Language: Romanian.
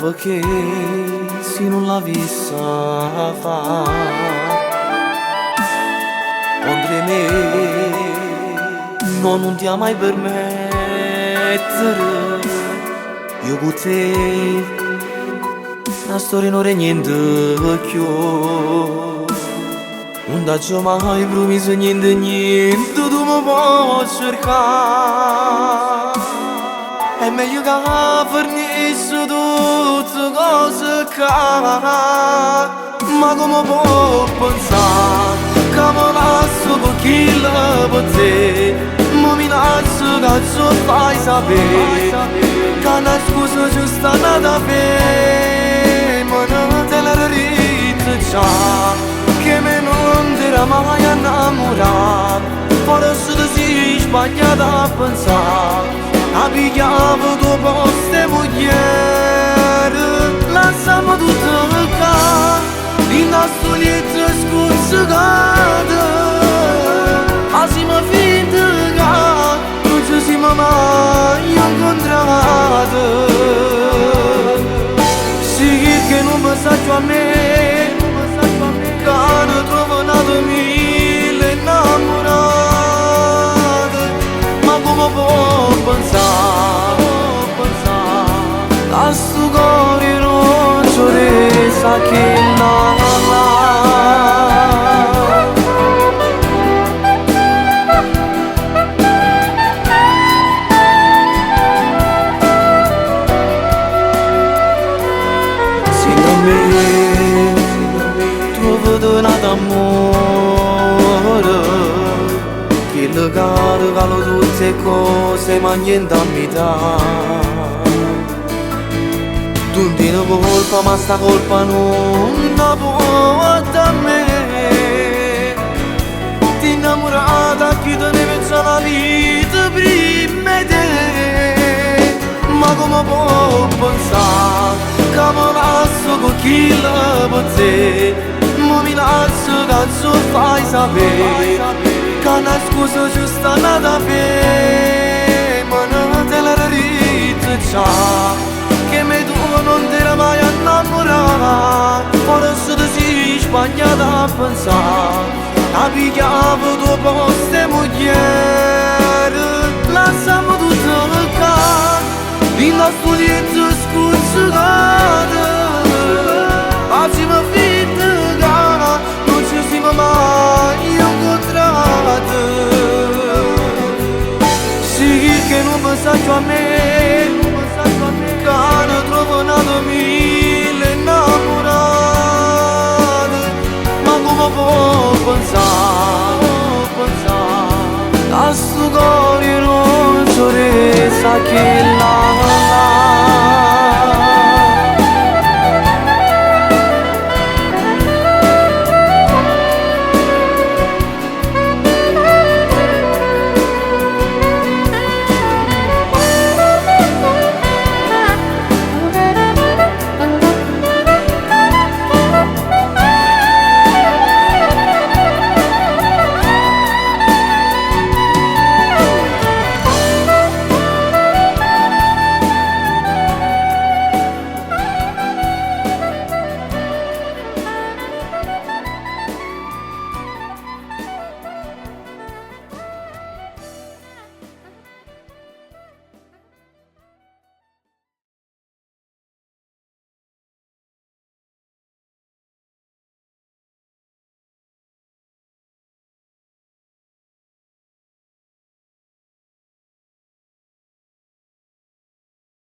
perché se non la vissa fa contro me no, non ti ha mai permettere io con te la storia non è niente più non t'ho mai promesso niente, niente tu mi puoi cercare è meglio che fornissi tutte cose che ma come può pensare che mi lascio per chi per te mi minaccio che ci fai sapere che una scusa giusta nata per ma non te la rizza che me non ti era mai innamorato forse ti sei sbagliata a pensare a pigliavo tuo posto e mogliere lasciamo tutto qua in nostro lieto scuzzicata ma siamo finti che non ci siamo mai incontrati sì che non mi saggio a me che non trovo nato mille innamorati ma come può pensare a sto cuore rosso resa che nala sino a me trovo donato amore che le regalo tutte cose ma niente a metà tu non tieni colpa ma sta colpa non la porta a me ti innamorata chi te ne pensa la vita prima di te ma come può pensare che mi lascio con chi per te mi minaccio che ci fai sapere che una scusa giusta nata per ma non te la rizza che me tu non ti era mai innamorato forse ti sei sbagliata a pensare a pigliavo tuo posto e mogliere lasciamo tutto qua in nostro lieto scuzzicata ma siamo finti che non ci siamo mai incontrati sì che non mi saggio a me che non trovo nato mille innamorati ma come può pensare a sto cuore rosso resa che